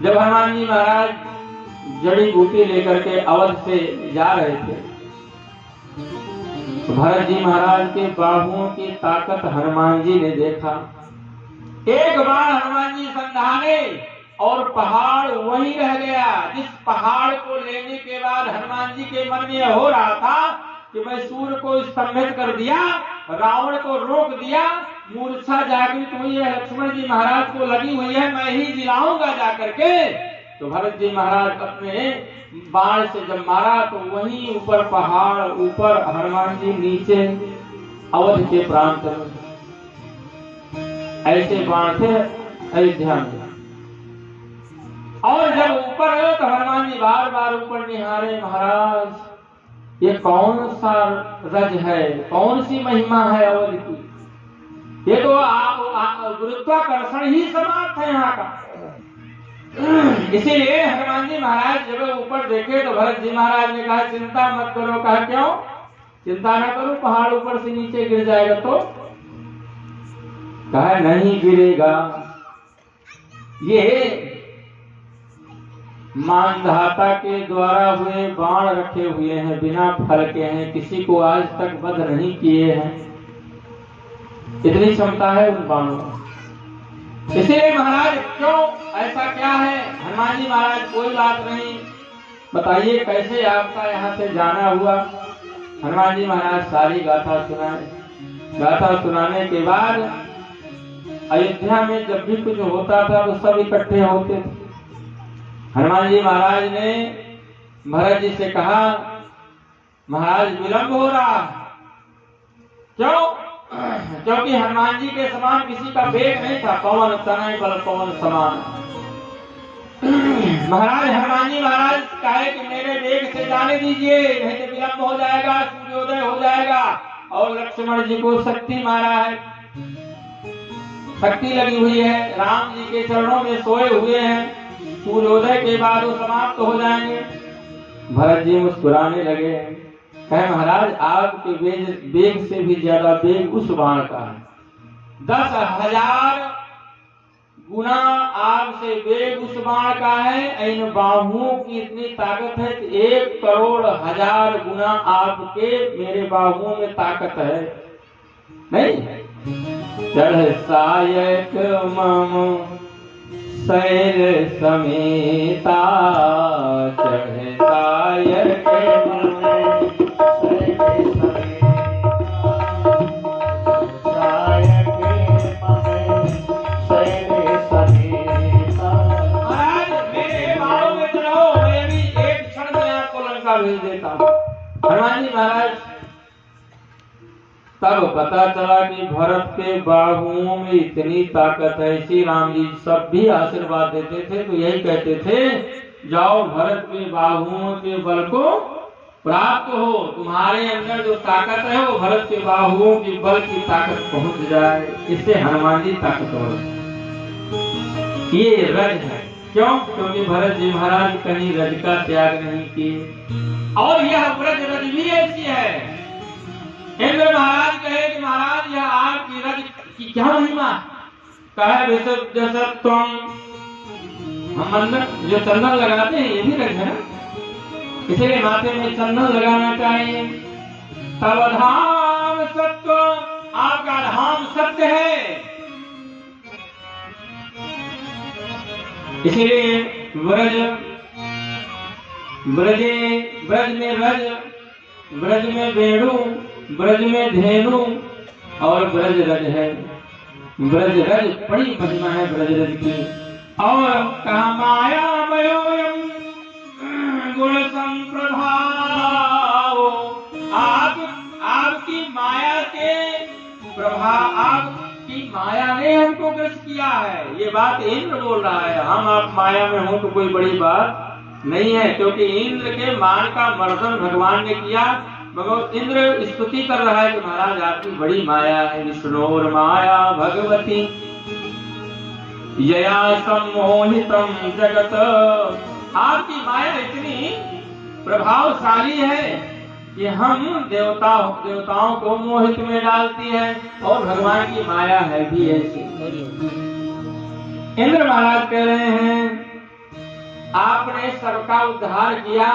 जब हनुमान जी महाराज जड़ी बूटी लेकर के अवध से जा रहे थे, तो भरत जी महाराज के बाहुओं की ताकत हनुमान जी ने देखा। एक बार हनुमान जी संधाने और पहाड़ वहीं रह गया। जिस पहाड़ को लेने के बाद हनुमान जी के मन में यह हो रहा था कि मैं सूर्य को स्तंभित कर दिया, रावण को रोक दिया, मूर्छा जागृत हुई है, लक्ष्मण जी महाराज को लगी हुई है, मैं ही जिलाऊंगा जाकर के। तो भरत जी महाराज अपने बाण से जब मारा तो वहीं ऊपर पहाड़, ऊपर हनुमान जी नीचे अवध के प्रांत में। ऐसे बाण थे अयोध्या में। और जब ऊपर गए तो हनुमान जी बार बार ऊपर निहारे, महाराज ये कौन सा रज है, कौन सी महिमा है अवध की, ये तो गुरुत्वाकर्षण ही समाप्त है यहाँ का। इसीलिए हनुमान जी महाराज जब ऊपर देखे तो भरत जी महाराज ने कहा चिंता मत करो। कहा क्यों चिंता न करो, पहाड़ ऊपर से नीचे गिर जाएगा तो? कहा नहीं गिरेगा, ये मानधाता के द्वारा हुए बाण रखे हुए हैं, बिना फल के हैं, किसी को आज तक वध नहीं किए हैं, इतनी क्षमता है उन बाणों में। इसलिए महाराज क्यों ऐसा क्या है? हनुमान जी महाराज कोई बात नहीं, बताइए कैसे आपका यहाँ से जाना हुआ। हनुमान जी महाराज सारी गाथा सुनाए। गाथा सुनाने के बाद अयोध्या में जब भी कुछ होता था तो सब इकट्ठे होते थे। हनुमान जी महाराज ने भरत जी से कहा महाराज विलंब हो रहा। क्यों? क्योंकि हनुमान जी के समान किसी का वेग नहीं था, पवन तनय बल पवन समान। महाराज हनुमान जी महाराज कहे कि मेरे वेग से जाने दीजिए, नहीं तो विलंब हो जाएगा, सूर्योदय हो जाएगा। और लक्ष्मण जी को शक्ति मारा है, शक्ति लगी हुई है, राम जी के चरणों में सोए हुए हैं, सूर्योदय के बाद वो समाप्त हो जाएंगे। भरत जी मुस्कुराने लगे, कहे महाराज आपके वेग से भी ज्यादा वेग उस बाण का है, 10,000 गुना आपसे वेग उस बाण का है। इन बाहुओं की इतनी ताकत है कि 1,00,00,000 गुना आपके मेरे बाहुओं में ताकत है। नहीं चढ़ सायक मम शैल समेता, चढ़ सायक भेज देता हूं। हनुमान जी महाराज तब पता चला कि भरत के बाहुओं में इतनी ताकत है। श्री राम जी सब भी आशीर्वाद देते थे तो यही कहते थे जाओ भरत के बाहुओं के बल को प्राप्त हो, तुम्हारे अंदर जो ताकत है वो भरत के बाहुओं की बल की ताकत पहुंच जाए। इससे हनुमान जी ताकतवर, ये रज है। क्यों? क्योंकि भरत जी महाराज कहीं रज का त्याग नहीं किए। और यह व्रज रज भी ऐसी है। इंद्र महाराज कहे कि महाराज यह आपकी रज की क्या महिमा? कहे विशुद्ध सत्वम, हम जो चंदन लगाते हैं ये भी रज है, इसलिए माथे में चंदन लगाना चाहिए। तब धाम सत्व, आपका धाम सत्य है। इसलिए ब्रज ब्रजे, ब्रज में रज, ब्रज में वेणु, ब्रज में धेनु और ब्रज रज है। ब्रज रज बड़ी महिमा है ब्रज रज की। और कहा माया मयोयम गुण संप्रभाव, आपकी माया के प्रभाव, आपकी माया ने हमको ग्रस्त किया है। ये बात इंद्र बोल रहा है। हम आप माया में हो तो कोई बड़ी बात नहीं है, क्योंकि इंद्र के मान का मर्दन भगवान ने किया। भगवान इंद्र स्तुति कर रहा है कि महाराज आपकी बड़ी माया है। विष्णुर माया भगवती यया सम्मोहितम जगत, आपकी माया इतनी प्रभावशाली है कि हम देवताओं को मोहित में डालती है, और भगवान की माया है भी ऐसी। इंद्र महाराज कह रहे हैं आपने सबका उद्धार किया,